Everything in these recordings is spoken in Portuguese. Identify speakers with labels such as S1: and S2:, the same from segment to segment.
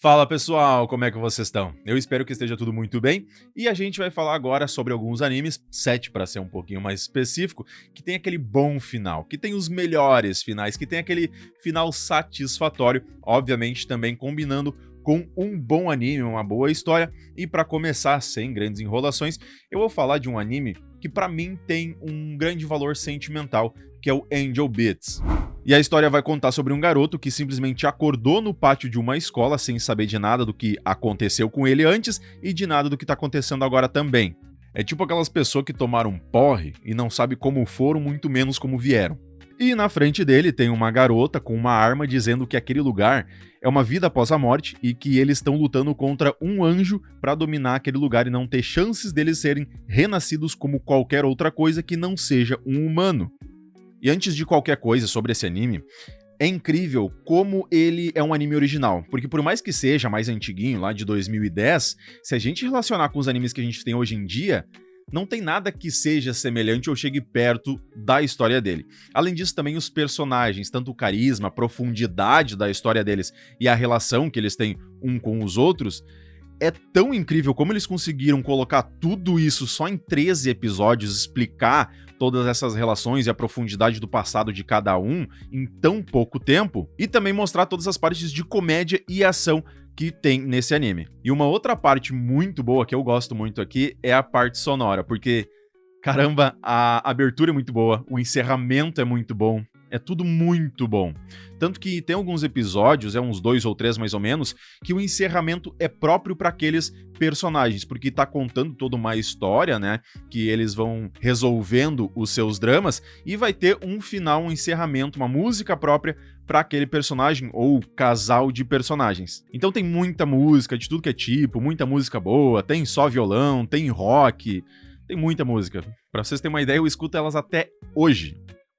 S1: Fala pessoal, como é que vocês estão? Eu espero que esteja tudo muito bem e a gente vai falar agora sobre alguns animes, 7 para ser um pouquinho mais específico, que tem aquele bom final, que tem os melhores finais, que tem aquele final satisfatório, obviamente também combinando com um bom anime, uma boa história. E para começar, sem grandes enrolações, eu vou falar de um anime que para mim tem um grande valor sentimental, que é o Angel Beats. E a história vai contar sobre um garoto que simplesmente acordou no pátio de uma escola sem saber de nada do que aconteceu com ele antes e de nada do que tá acontecendo agora também. É tipo aquelas pessoas que tomaram porre e não sabe como foram, muito menos como vieram. E na frente dele tem uma garota com uma arma dizendo que aquele lugar é uma vida após a morte e que eles estão lutando contra um anjo para dominar aquele lugar e não ter chances deles serem renascidos como qualquer outra coisa que não seja um humano. E antes de qualquer coisa sobre esse anime, é incrível como ele é um anime original, porque por mais que seja mais antiguinho, lá de 2010, se a gente relacionar com os animes que a gente tem hoje em dia, não tem nada que seja semelhante ou chegue perto da história dele. Além disso, também os personagens, tanto o carisma, a profundidade da história deles e a relação que eles têm um com os outros, é tão incrível como eles conseguiram colocar tudo isso só em 13 episódios, explicar todas essas relações e a profundidade do passado de cada um em tão pouco tempo, e também mostrar todas as partes de comédia e ação que tem nesse anime. E uma outra parte muito boa que eu gosto muito aqui é a parte sonora, porque, caramba, a abertura é muito boa, o encerramento é muito bom, é tudo muito bom. Tanto que tem alguns episódios, uns 2 ou 3 mais ou menos, que o encerramento é próprio para aqueles personagens, porque tá contando toda uma história, né, que eles vão resolvendo os seus dramas, e vai ter um final, um encerramento, uma música própria para aquele personagem ou casal de personagens. Então tem muita música, de tudo que é tipo, muita música boa, tem só violão, tem rock, tem muita música. Pra vocês terem uma ideia, eu escuto elas até hoje.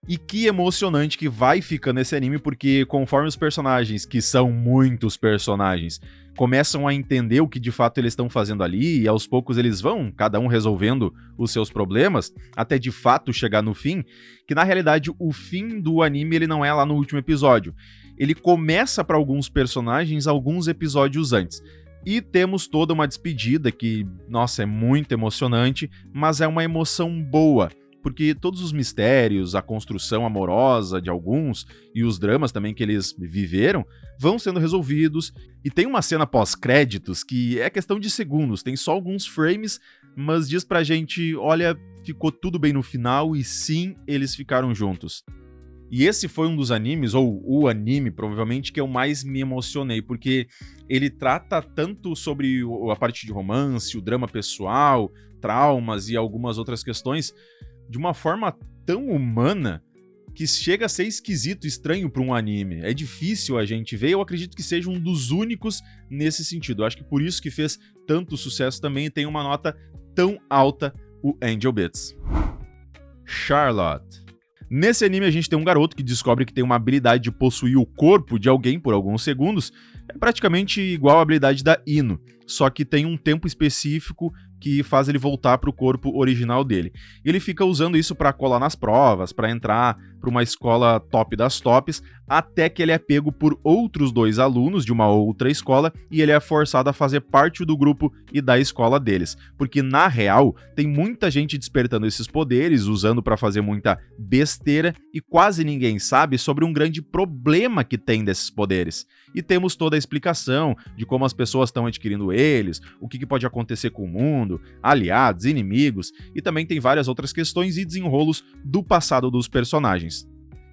S1: E que emocionante que vai ficando esse anime, porque conforme os personagens, que são muitos personagens, começam a entender o que de fato eles estão fazendo ali, e aos poucos eles vão, cada um resolvendo os seus problemas, até de fato chegar no fim, que na realidade o fim do anime ele não é lá no último episódio. Ele começa para alguns personagens alguns episódios antes. E temos toda uma despedida que, nossa, é muito emocionante, mas é uma emoção boa. Porque todos os mistérios, a construção amorosa de alguns e os dramas também que eles viveram vão sendo resolvidos. E tem uma cena pós-créditos que é questão de segundos, tem só alguns frames, mas diz pra gente, olha, ficou tudo bem no final e sim, eles ficaram juntos. E esse foi um dos animes, ou o anime, provavelmente, que eu mais me emocionei, porque ele trata tanto sobre a parte de romance, o drama pessoal, traumas e algumas outras questões, de uma forma tão humana que chega a ser esquisito, estranho para um anime. É difícil a gente ver, eu acredito que seja um dos únicos nesse sentido. Eu acho que por isso que fez tanto sucesso também e tem uma nota tão alta, o Angel Beats. Charlotte. Nesse anime a gente tem um garoto que descobre que tem uma habilidade de possuir o corpo de alguém por alguns segundos. É praticamente igual à habilidade da Ino, só que tem um tempo específico que faz ele voltar para o corpo original dele. E ele fica usando isso para colar nas provas, para entrar para uma escola top das tops, até que ele é pego por outros 2 alunos de uma outra escola e ele é forçado a fazer parte do grupo e da escola deles. Porque, na real, tem muita gente despertando esses poderes, usando para fazer muita besteira, e quase ninguém sabe sobre um grande problema que tem desses poderes. E temos toda a explicação de como as pessoas estão adquirindo eles, o que pode acontecer com o mundo, aliados, inimigos, e também tem várias outras questões e desenrolos do passado dos personagens.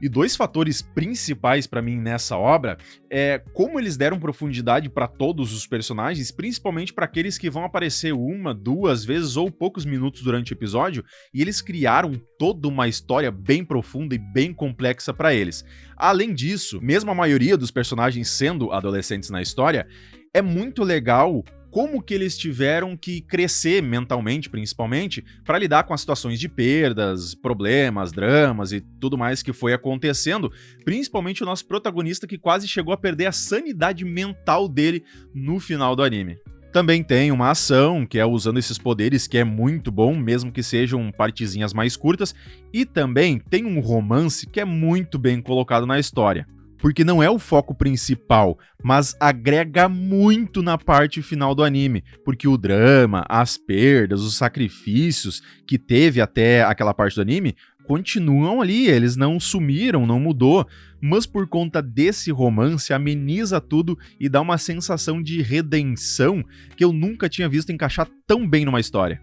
S1: E 2 fatores principais pra mim nessa obra é como eles deram profundidade pra todos os personagens, principalmente pra aqueles que vão aparecer 1, 2 vezes ou poucos minutos durante o episódio, e eles criaram toda uma história bem profunda e bem complexa pra eles. Além disso, mesmo a maioria dos personagens sendo adolescentes na história, é muito legal como que eles tiveram que crescer mentalmente, principalmente, para lidar com as situações de perdas, problemas, dramas e tudo mais que foi acontecendo, principalmente o nosso protagonista que quase chegou a perder a sanidade mental dele no final do anime. Também tem uma ação, que é usando esses poderes, que é muito bom, mesmo que sejam partezinhas mais curtas, e também tem um romance que é muito bem colocado na história. porque não é o foco principal, mas agrega muito na parte final do anime, porque o drama, as perdas, os sacrifícios que teve até aquela parte do anime continuam ali, eles não sumiram, não mudou, mas por conta desse romance ameniza tudo e dá uma sensação de redenção que eu nunca tinha visto encaixar tão bem numa história.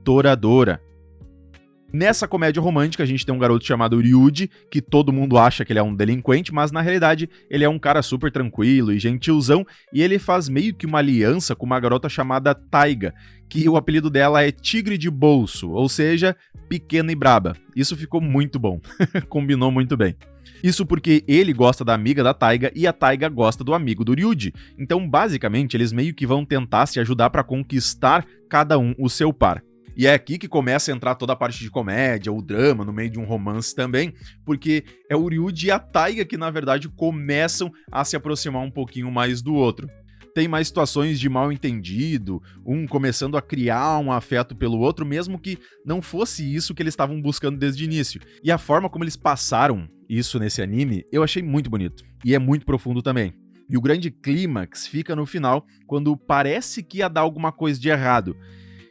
S1: Toradora. Nessa comédia romântica, a gente tem um garoto chamado Ryuji, que todo mundo acha que ele é um delinquente, mas na realidade ele é um cara super tranquilo e gentilzão, e ele faz meio que uma aliança com uma garota chamada Taiga, que o apelido dela é Tigre de Bolso, ou seja, pequena e braba. Isso ficou muito bom, combinou muito bem. Isso porque ele gosta da amiga da Taiga e a Taiga gosta do amigo do Ryuji. Então, basicamente, eles meio que vão tentar se ajudar para conquistar cada um o seu par. E é aqui que começa a entrar toda a parte de comédia, o drama, no meio de um romance também, porque é o Ryuji e a Taiga que, na verdade, começam a se aproximar um pouquinho mais do outro. Tem mais situações de mal entendido, um começando a criar um afeto pelo outro, mesmo que não fosse isso que eles estavam buscando desde o início. E a forma como eles passaram isso nesse anime, eu achei muito bonito. E é muito profundo também. E o grande clímax fica no final, quando parece que ia dar alguma coisa de errado.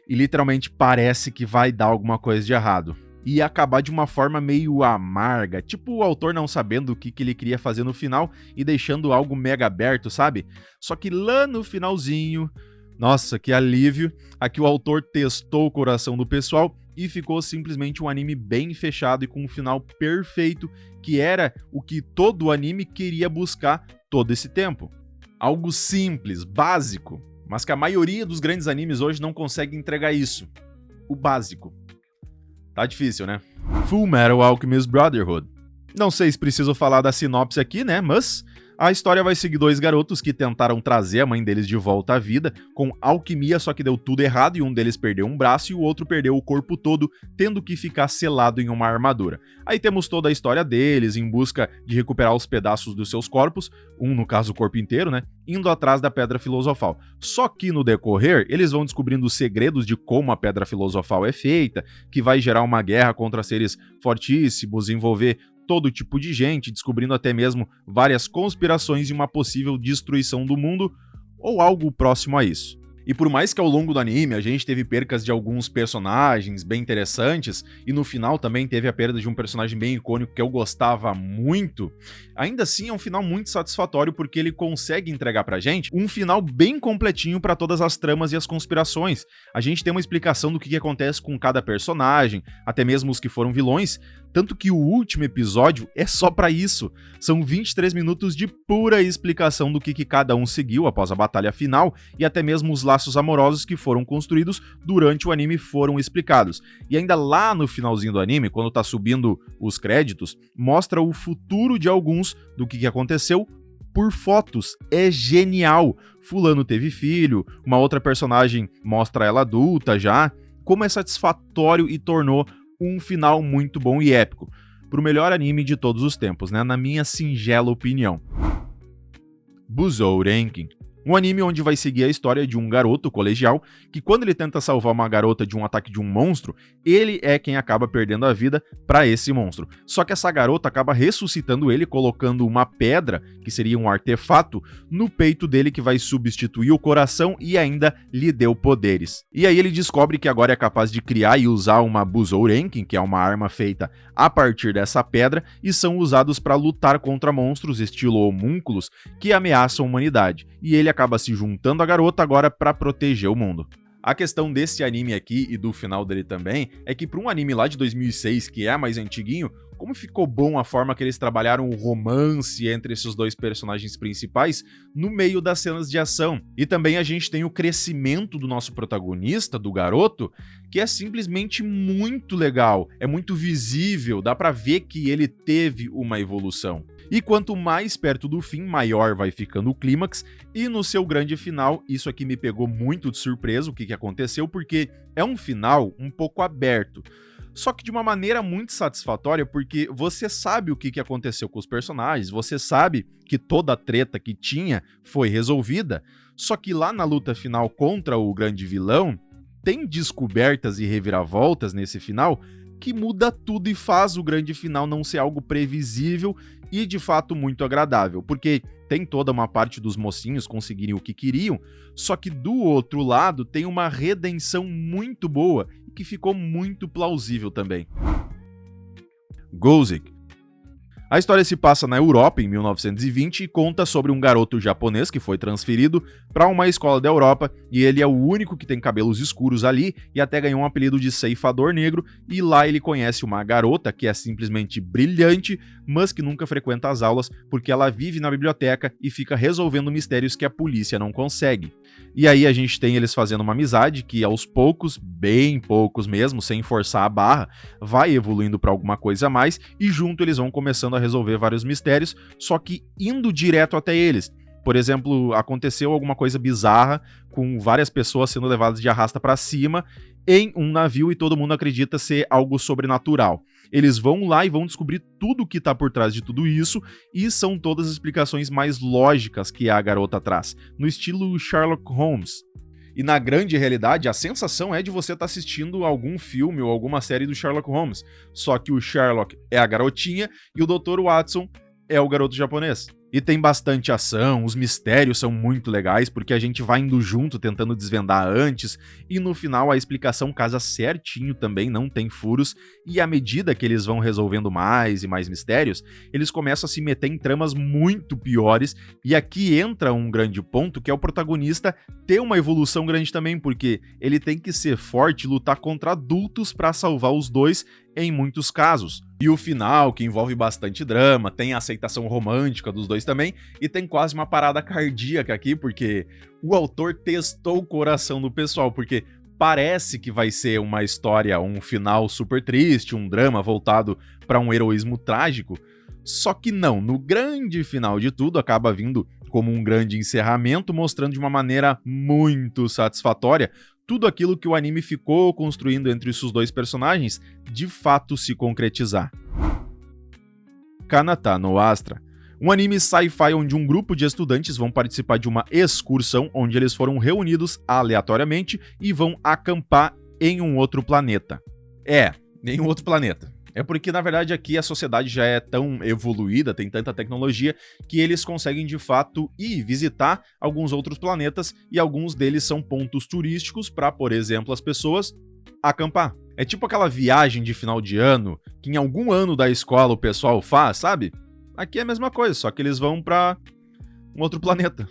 S1: E literalmente parece que vai dar alguma coisa de errado. E acabar de uma forma meio amarga, tipo o autor não sabendo o que ele queria fazer no final e deixando algo mega aberto, sabe? Só que lá no finalzinho, nossa, que alívio, aqui o autor testou o coração do pessoal e ficou simplesmente um anime bem fechado e com um final perfeito, que era o que todo o anime queria buscar todo esse tempo. Algo simples, básico, mas que a maioria dos grandes animes hoje não consegue entregar isso. O básico. Tá difícil, né? Fullmetal Alchemist Brotherhood. Não sei se preciso falar da sinopse aqui, né? Mas a história vai seguir dois garotos que tentaram trazer a mãe deles de volta à vida com alquimia, só que deu tudo errado e um deles perdeu um braço e o outro perdeu o corpo todo, tendo que ficar selado em uma armadura. Aí temos toda a história deles em busca de recuperar os pedaços dos seus corpos, um no caso o corpo inteiro, né? Indo atrás da Pedra Filosofal. Só que no decorrer, eles vão descobrindo os segredos de como a Pedra Filosofal é feita, que vai gerar uma guerra contra seres fortíssimos, envolver todo tipo de gente, descobrindo até mesmo várias conspirações e uma possível destruição do mundo, ou algo próximo a isso. E por mais que ao longo do anime a gente teve percas de alguns personagens bem interessantes, e no final também teve a perda de um personagem bem icônico que eu gostava muito, ainda assim é um final muito satisfatório porque ele consegue entregar pra gente um final bem completinho pra todas as tramas e as conspirações. A gente tem uma explicação do que acontece com cada personagem, até mesmo os que foram vilões, tanto que o último episódio é só pra isso. São 23 minutos de pura explicação do que cada um seguiu após a batalha final e até mesmo os laços amorosos que foram construídos durante o anime foram explicados. E ainda lá no finalzinho do anime, quando tá subindo os créditos, mostra o futuro de alguns do que aconteceu por fotos. É genial! Fulano teve filho, uma outra personagem mostra ela adulta já. Como é satisfatório e tornou um final muito bom e épico. Pro melhor anime de todos os tempos, né? Na minha singela opinião. Busou Ranking. Um anime onde vai seguir a história de um garoto colegial que, quando ele tenta salvar uma garota de um ataque de um monstro, ele é quem acaba perdendo a vida para esse monstro. Só que essa garota acaba ressuscitando ele, colocando uma pedra, que seria um artefato, no peito dele que vai substituir o coração e ainda lhe deu poderes. E aí ele descobre que agora é capaz de criar e usar uma Busourenkin, que é uma arma feita a partir dessa pedra, e são usados para lutar contra monstros estilo homúnculos que ameaçam a humanidade. E ele acaba se juntando à garota agora para proteger o mundo. A questão desse anime aqui e do final dele também é que para um anime lá de 2006, que é mais antiguinho, como ficou bom a forma que eles trabalharam o romance entre esses dois personagens principais no meio das cenas de ação. E também a gente tem o crescimento do nosso protagonista, do garoto, que é simplesmente muito legal, é muito visível, dá pra ver que ele teve uma evolução. E quanto mais perto do fim, maior vai ficando o clímax, e no seu grande final, isso aqui me pegou muito de surpresa o que aconteceu, porque é um final um pouco aberto. Só que de uma maneira muito satisfatória, porque você sabe o que aconteceu com os personagens, você sabe que toda a treta que tinha foi resolvida, só que lá na luta final contra o grande vilão, tem descobertas e reviravoltas nesse final que muda tudo e faz o grande final não ser algo previsível e de fato muito agradável, porque tem toda uma parte dos mocinhos conseguirem o que queriam, só que do outro lado tem uma redenção muito boa e que ficou muito plausível também. Gozik. A história se passa na Europa em 1920 e conta sobre um garoto japonês que foi transferido para uma escola da Europa e ele é o único que tem cabelos escuros ali e até ganhou um apelido de ceifador negro, e lá ele conhece uma garota que é simplesmente brilhante, mas que nunca frequenta as aulas porque ela vive na biblioteca e fica resolvendo mistérios que a polícia não consegue. E aí a gente tem eles fazendo uma amizade que aos poucos, bem poucos mesmo, sem forçar a barra, vai evoluindo para alguma coisa a mais e junto eles vão começando a resolver vários mistérios, só que indo direto até eles. Por exemplo, aconteceu alguma coisa bizarra com várias pessoas sendo levadas de arrasta para cima em um navio e todo mundo acredita ser algo sobrenatural. Eles vão lá e vão descobrir tudo o que tá por trás de tudo isso, e são todas as explicações mais lógicas que a garota traz, no estilo Sherlock Holmes. E na grande realidade, a sensação é de você estar assistindo algum filme ou alguma série do Sherlock Holmes, só que o Sherlock é a garotinha e o Dr. Watson é o garoto japonês. E tem bastante ação, os mistérios são muito legais, porque a gente vai indo junto, tentando desvendar antes, e no final a explicação casa certinho também, não tem furos, e à medida que eles vão resolvendo mais e mais mistérios, eles começam a se meter em tramas muito piores, e aqui entra um grande ponto, que é o protagonista ter uma evolução grande também, porque ele tem que ser forte e lutar contra adultos para salvar os dois, em muitos casos. E o final, que envolve bastante drama, tem a aceitação romântica dos dois também, e tem quase uma parada cardíaca aqui, porque o autor testou o coração do pessoal, porque parece que vai ser uma história, um final super triste, um drama voltado para um heroísmo trágico, só que não, no grande final de tudo acaba vindo como um grande encerramento, mostrando de uma maneira muito satisfatória tudo aquilo que o anime ficou construindo entre esses dois personagens de fato se concretizar. Kanata no Astra. Um anime sci-fi onde um grupo de estudantes vão participar de uma excursão onde eles foram reunidos aleatoriamente e vão acampar em um outro planeta. Em um outro planeta. É porque, na verdade, aqui a sociedade já é tão evoluída, tem tanta tecnologia, que eles conseguem, de fato, ir visitar alguns outros planetas, e alguns deles são pontos turísticos para, por exemplo, as pessoas acampar. É tipo aquela viagem de final de ano, que em algum ano da escola o pessoal faz, sabe? Aqui é a mesma coisa, só que eles vão para um outro planeta.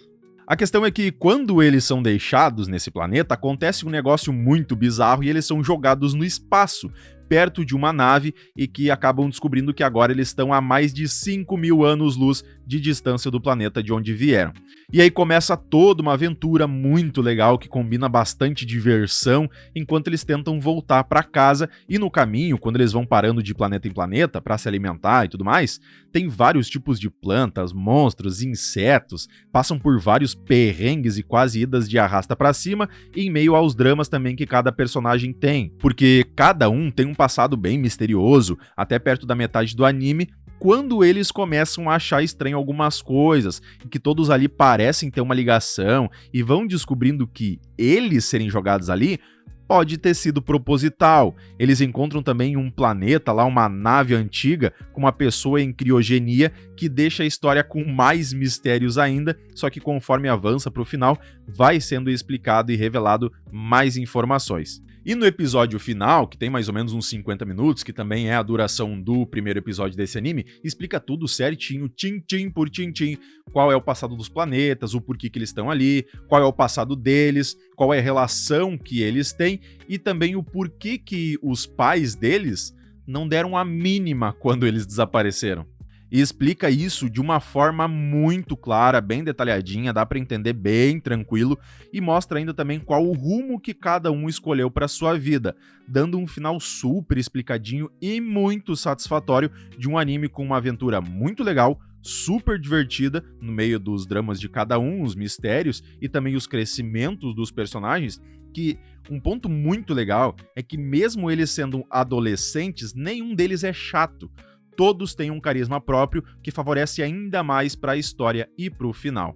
S1: A questão é que, quando eles são deixados nesse planeta, acontece um negócio muito bizarro e eles são jogados no espaço, perto de uma nave, e que acabam descobrindo que agora eles estão a mais de 5.000 anos-luz de distância do planeta de onde vieram. E aí começa toda uma aventura muito legal que combina bastante diversão enquanto eles tentam voltar para casa, e no caminho, quando eles vão parando de planeta em planeta para se alimentar e tudo mais, tem vários tipos de plantas, monstros, insetos, passam por vários perrengues e quase idas de arrasta para cima, em meio aos dramas também que cada personagem tem, porque cada um tem um passado bem misterioso, até perto da metade do anime, quando eles começam a achar estranho algumas coisas, e que todos ali parecem ter uma ligação, e vão descobrindo que eles serem jogados ali pode ter sido proposital. Eles encontram também um planeta lá, uma nave antiga, com uma pessoa em criogenia, que deixa a história com mais mistérios ainda, só que conforme avança para o final, vai sendo explicado e revelado mais informações. E no episódio final, que tem mais ou menos uns 50 minutos, que também é a duração do primeiro episódio desse anime, explica tudo certinho, tim-tim por tim-tim, qual é o passado dos planetas, o porquê que eles estão ali, qual é o passado deles, qual é a relação que eles têm, e também o porquê que os pais deles não deram a mínima quando eles desapareceram. E explica isso de uma forma muito clara, bem detalhadinha, dá pra entender bem tranquilo, e mostra ainda também qual o rumo que cada um escolheu pra sua vida, dando um final super explicadinho e muito satisfatório de um anime com uma aventura muito legal, super divertida, no meio dos dramas de cada um, os mistérios e também os crescimentos dos personagens, que um ponto muito legal é que mesmo eles sendo adolescentes, nenhum deles é chato. Todos têm um carisma próprio que favorece ainda mais para a história e para o final.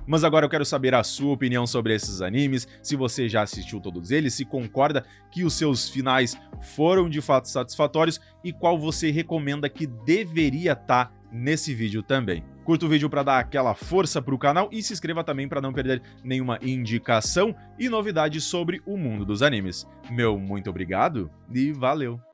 S1: Mas agora eu quero saber a sua opinião sobre esses animes, se você já assistiu todos eles, se concorda que os seus finais foram de fato satisfatórios e qual você recomenda que deveria estar nesse vídeo também. Curta o vídeo para dar aquela força pro canal e se inscreva também para não perder nenhuma indicação e novidade sobre o mundo dos animes. Meu muito obrigado e valeu!